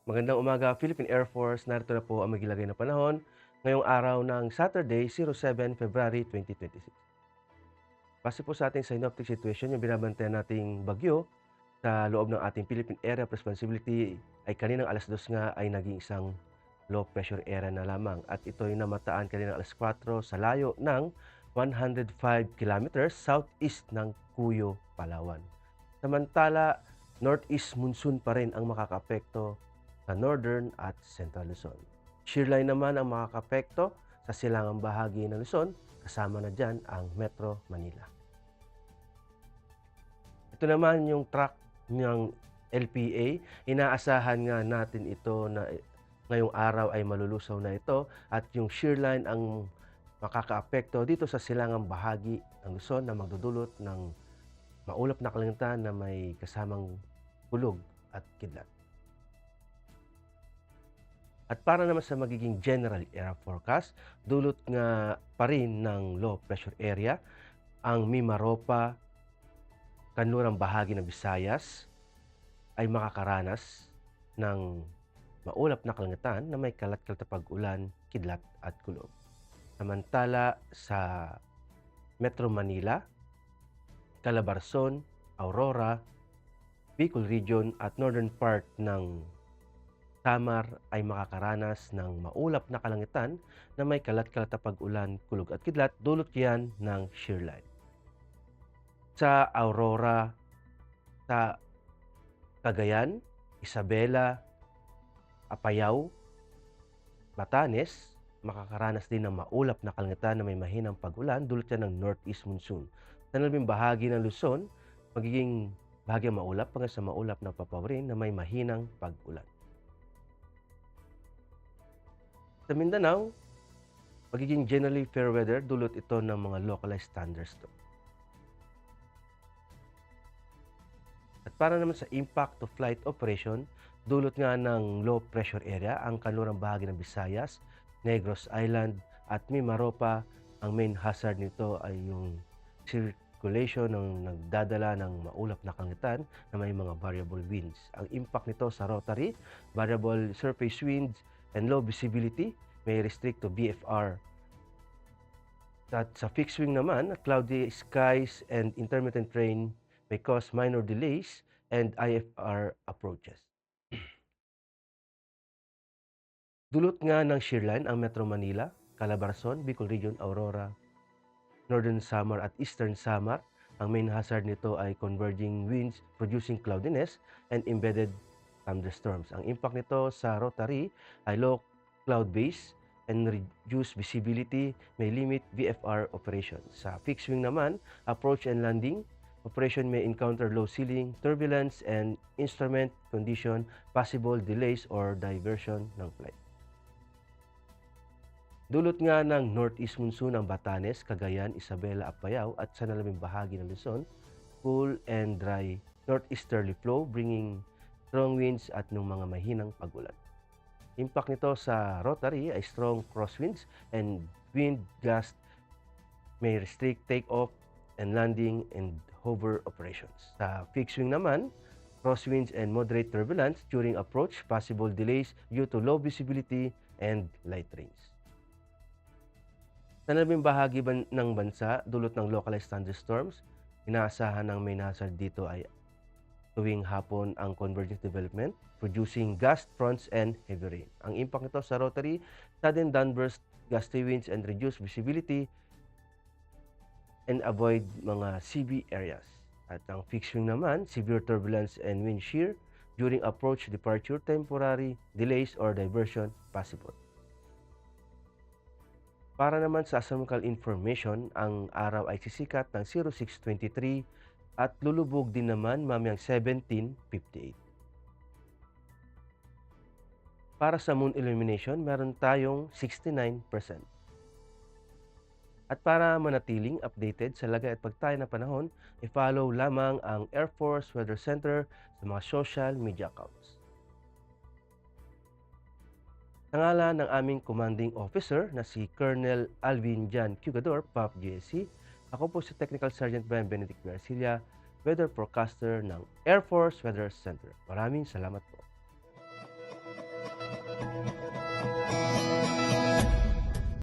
Magandang umaga, Philippine Air Force. Narito na po ang magilagay na panahon ngayong araw ng Saturday, 07 February 2026. Base po sa ating synoptic situation, yung binabantayan nating bagyo sa loob ng ating Philippine Area of Responsibility ay kaninang alas 2 nga ay naging isang low pressure area na lamang at ito'y namataan kaninang alas 4 sa layo ng 105 kilometers southeast ng Cuyo, Palawan. Samantala, northeast monsoon pa rin ang makakaapekto sa northern at central Luzon. Shearline naman ang makakaapekto sa silangang bahagi ng Luzon, kasama na dyan ang Metro Manila. Ito naman yung track ng LPA. Inaasahan nga natin ito na ngayong araw ay malulusaw na ito at yung shearline ang makakaapekto dito sa silangang bahagi ng Luzon na magdudulot ng maulap na kalangitan na may kasamang kulog at kidlat. At para naman sa magiging general area forecast, dulot nga pa rin ng low pressure area ang Mimaropa, kanlurang bahagi ng Visayas ay makakaranas ng maulap na kalangitan na may kalat-kalat na pag-ulan, kidlat at kulog. Samantala sa Metro Manila, Calabarzon, Aurora, Bicol Region at northern part ng Samar ay makakaranas ng maulap na kalangitan na may kalat-kalat na pag-ulan, kulog at kidlat, dulot yan ng shearline. Sa Aurora, sa Cagayan, Isabela, Apayao, Batanes, makakaranas din ng maulap na kalangitan na may mahinang pag-ulan, dulot yan ng northeast monsoon. Sa nalabing bahagi ng Luzon, magiging bahagyang maulap hanggang sa maulap na papawirin na may mahinang pag-ulan. Sa Mindanao, magiging generally fair weather, dulot ito ng mga localized thunderstorm. At para naman sa impact to flight operation, dulot nga ng low pressure area ang kanlurang bahagi ng Visayas, Negros Island at Mimaropa. Ang main hazard nito ay yung circulation ng nagdadala ng maulap na kalangitan na may mga variable winds. Ang impact nito sa rotary, variable surface winds, and low visibility may restrict to BFR. At sa fixed wing naman, cloudy skies and intermittent rain may cause minor delays and IFR approaches. Dulot nga ng shearline ang Metro Manila, Calabarzon, Bicol Region, Aurora, Northern Samar at Eastern Samar. Ang main hazard nito ay converging winds producing cloudiness and embedded thunderstorms. Ang impact nito sa rotary ay low cloud base and reduced visibility, may limit VFR operations. Sa fixed wing naman, approach and landing operation may encounter low ceiling, turbulence, and instrument condition, possible delays or diversion ng flight. Dulot nga ng northeast monsoon ang Batanes, Cagayan, Isabela, Apayao at sa nalabing bahagi ng Luzon, cool and dry northeasterly flow bringing strong winds at ng mga mahinang pag-ulan. Impact nito sa rotary ay strong crosswinds and wind gust may restrict take-off and landing and hover operations. Sa fixed wing naman, crosswinds and moderate turbulence during approach, possible delays due to low visibility and light rains. Sa nalabing bahagi ng bansa, dulot ng localized thunderstorms, inaasahan ng main hazard dito ay tuwing hapon ang convergence development, producing gust fronts and heavy rain. Ang impact nito sa rotary, sudden downburst, gusty winds and reduced visibility and avoid mga CB areas. At ang fixed wing naman, severe turbulence and wind shear during approach, departure, temporary delays or diversion possible. Para naman sa astronomical information, ang araw ay sisikat ng 06:23 at lulubog din naman mamayang 17:58. Para sa moon illumination, meron tayong 69%. At para manatiling updated sa lagay at pagtayo ng panahon, i-follow lamang ang Air Force Weather Center sa mga social media accounts. Sa ngalan ng aming commanding officer na si Colonel Alvin Jan Cugador, PAF GSC, ako po si Technical Sergeant Brian Benedict Garcia, Weather Forecaster ng Air Force Weather Center. Maraming salamat po.